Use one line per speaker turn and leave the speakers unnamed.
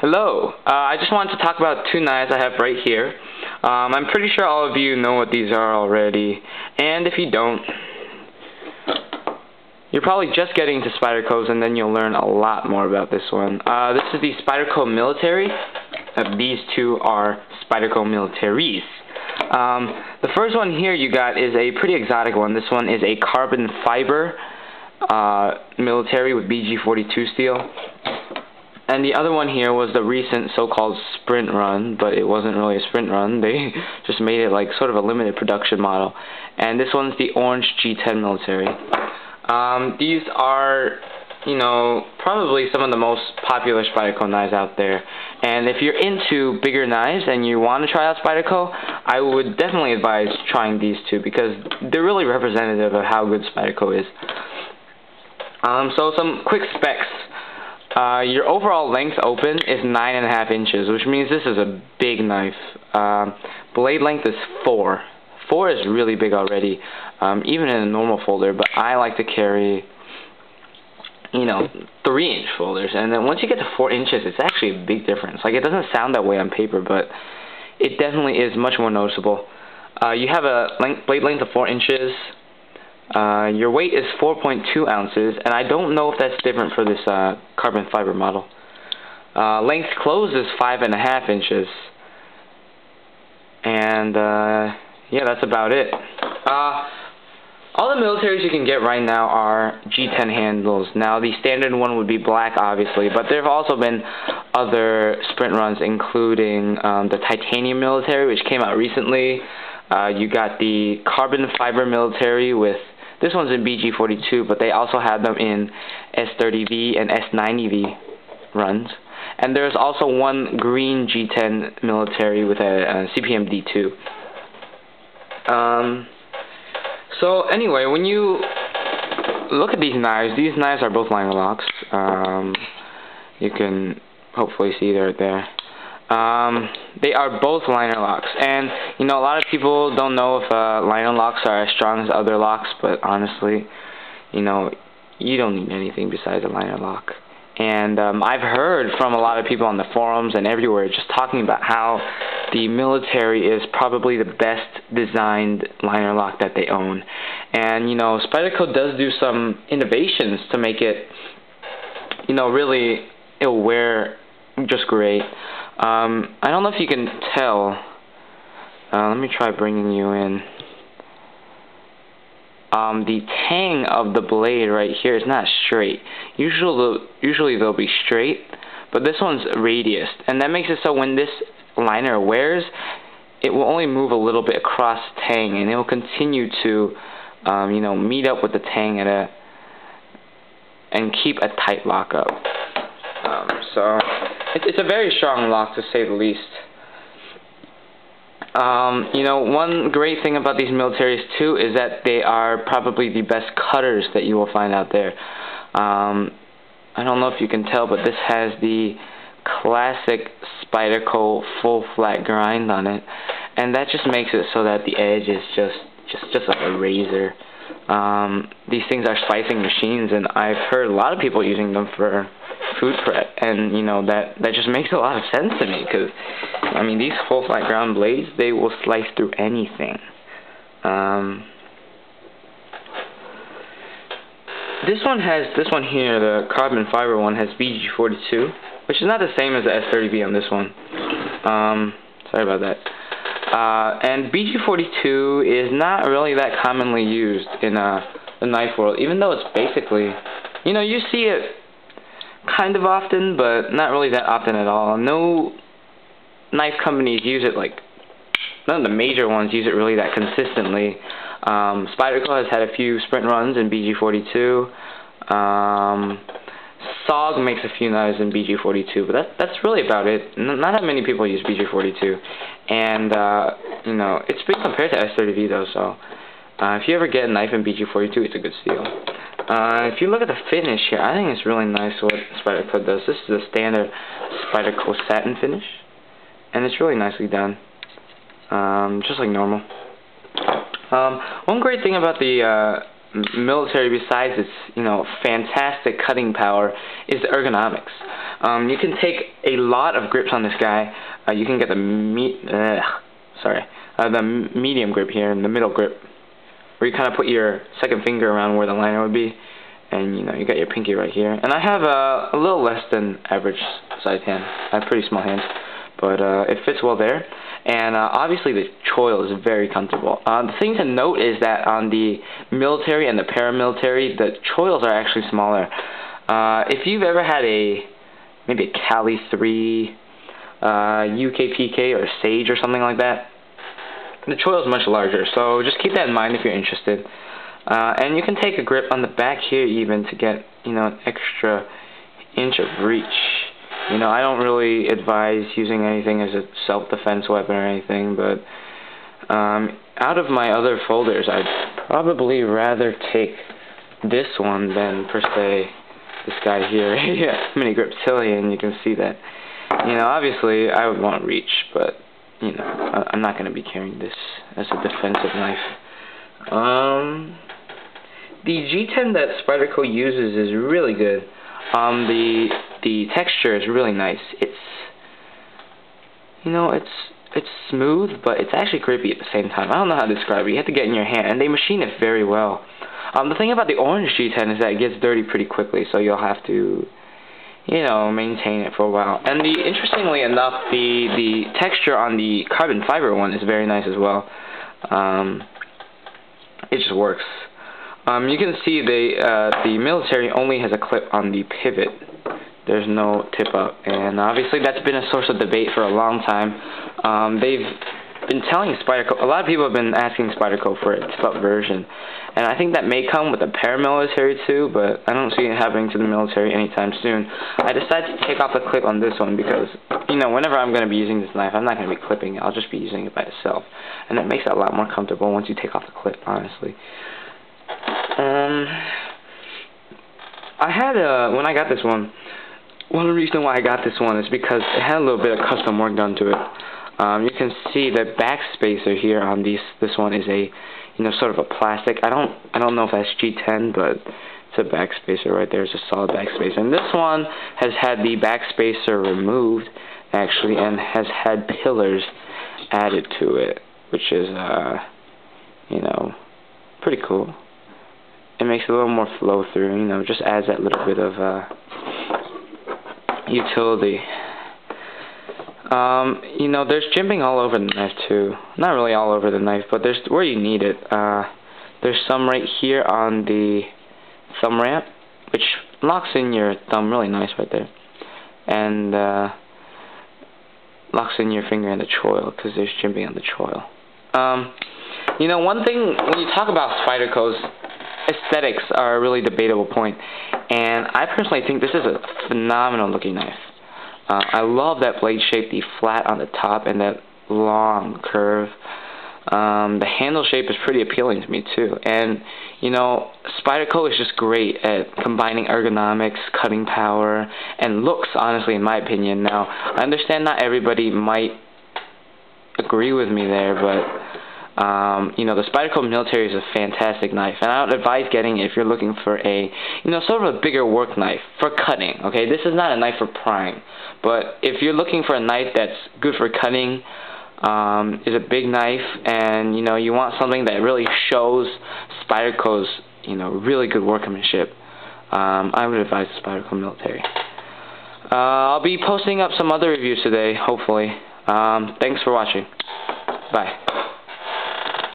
Hello. I just wanted to talk about two knives I have right here. I'm pretty sure all of you know what these are already, and if you don't, you're probably just getting into Spydercos, and then you'll learn a lot more about this one. This is the Spyderco Military. These two are Spyderco Militaries. The first one here you got is a pretty exotic one. This one is a carbon fiber military with BG42 steel. And the other one here was the recent so-called sprint run, but it wasn't really a sprint run. They just made it like sort of a limited production model. And this one's the orange G10 military. These are, you know, probably some of the most popular Spyderco knives out there. And if you're into bigger knives and you want to try out Spyderco, I would definitely advise trying these two because they're really representative of how good Spyderco is. So some quick specs. Your overall length open is 9.5 inches, which means this is a big knife. Blade length is 4. 4 is really big already, even in a normal folder, but I like to carry, you know, 3-inch folders. And then once you get to 4 inches, it's actually a big difference. Like, it doesn't sound that way on paper, but it definitely is much more noticeable. You have a blade length of 4 inches. Your weight is 4.2 ounces, and I don't know if that's different for this carbon fiber model. Length closed is 5.5 inches. And yeah, that's about it. All the militaries you can get right now are G10 handles. Now, the standard one would be black, obviously, but there have also been other sprint runs, including the titanium military, which came out recently. You got the carbon fiber military with, this one's in BG42, but they also had them in S30V and S90V runs. And there's also one green G10 military with a CPM D2. So anyway, when you look at these knives are both liner locks. You can hopefully see they're there. They are both liner locks, and you know, a lot of people don't know if liner locks are as strong as other locks, but honestly, you know, you don't need anything besides a liner lock. And I've heard from a lot of people on the forums and everywhere just talking about how the military is probably the best designed liner lock that they own. And you know, Spyderco does do some innovations to make it, you know, really, it'll wear just great. I don't know if you can tell. Let me try bringing you in. The tang of the blade right here is not straight. Usually they'll be straight, but this one's radiused, and that makes it so when this liner wears, it will only move a little bit across the tang, and it will continue to, you know, meet up with the tang at and keep a tight lockup. So it's a very strong lock, to say the least. You know, one great thing about these militaries too is that they are probably the best cutters that you will find out there. I don't know if you can tell, but this has the classic Spyderco full flat grind on it, and that just makes it so that the edge is just like a razor. These things are slicing machines, and I've heard a lot of people using them for food prep, and you know, that just makes a lot of sense to me, because I mean, these full flat ground blades, they will slice through anything. This one here, the carbon fiber one, has BG42, which is not the same as the S30V on this one. Sorry about that. And BG42 is not really that commonly used in the knife world, even though it's basically, you know, you see it kind of often, but not really that often at all. No knife companies use it, like, none of the major ones use it really that consistently. Spyderco has had a few sprint runs in BG42. SOG makes a few knives in BG42, but that's really about it. Not that many people use BG42, and you know, it's been compared to S30V though. So if you ever get a knife in BG42, it's a good steal. If you look at the finish here, I think it's really nice what Spyderco does. This is a standard Spyderco satin finish, and it's really nicely done, just like normal. One great thing about the military, besides its, you know, fantastic cutting power, is the ergonomics. You can take a lot of grips on this guy. You can get the medium grip here and the middle grip, where you kind of put your second finger around where the liner would be, and you got your pinky right here. And I have a little less than average sized hand. I have pretty small hands, but it fits well there. And obviously the choil is very comfortable. The thing to note is that on the military and the paramilitary, the choils are actually smaller. If you've ever had maybe a Cali 3, UKPK or Sage or something like that, the choil is much larger. So just keep that in mind if you're interested. And you can take a grip on the back here even to get an extra inch of reach. I don't really advise using anything as a self-defense weapon or anything, but out of my other folders, I'd probably rather take this one than, per se, this guy here. Yeah, mini griptilian, you can see that. Obviously, I would want reach, but, I'm not going to be carrying this as a defensive knife. The G10 that Spyderco uses is really good. The texture is really nice. It's smooth, but it's actually grippy at the same time. I don't know how to describe it. You have to get in your hand, and they machine it very well. The thing about the orange G10 is that it gets dirty pretty quickly, so you'll have to, maintain it for a while. And interestingly enough, the texture on the carbon fiber one is very nice as well. It just works. You can see the military only has a clip on the pivot. There's no tip up, and obviously that's been a source of debate for a long time. They've been telling Spyderco, a lot of people have been asking Spyderco for a tip up version, and I think that may come with the paramilitary too, but I don't see it happening to the military anytime soon. I decided to take off the clip on this one because, whenever I'm going to be using this knife, I'm not going to be clipping it. I'll just be using it by itself, and it makes it a lot more comfortable once you take off the clip, honestly. When I got this one of the reasons why I got this one is because it had a little bit of custom work done to it. You can see the back spacer here on this one is a, sort of a plastic. I don't know if that's G10, but it's a back spacer right there. It's a solid back spacer. And this one has had the back spacer removed, actually, and has had pillars added to it, which is, pretty cool. It makes it a little more flow through, just adds that little bit of utility. There's jimping all over the knife too. Not really all over the knife, but there's where you need it. There's some right here on the thumb ramp, which locks in your thumb really nice right there, and locks in your finger in the choil because there's jimping on the choil. One thing when you talk about Spyderco's, aesthetics are a really debatable point, and I personally think this is a phenomenal looking knife. I love that blade shape, the flat on the top and that long curve. The handle shape is pretty appealing to me too, and Spyderco is just great at combining ergonomics, cutting power, and looks, honestly, in my opinion. Now, I understand not everybody might agree with me there, but the Spyderco military is a fantastic knife, and I would advise getting it if you're looking for a, sort of a bigger work knife for cutting. Okay, this is not a knife for prying, but if you're looking for a knife that's good for cutting, is a big knife, and you want something that really shows Spyderco's, really good workmanship, I would advise the Spyderco military. I'll be posting up some other reviews today, hopefully. Thanks for watching. Bye.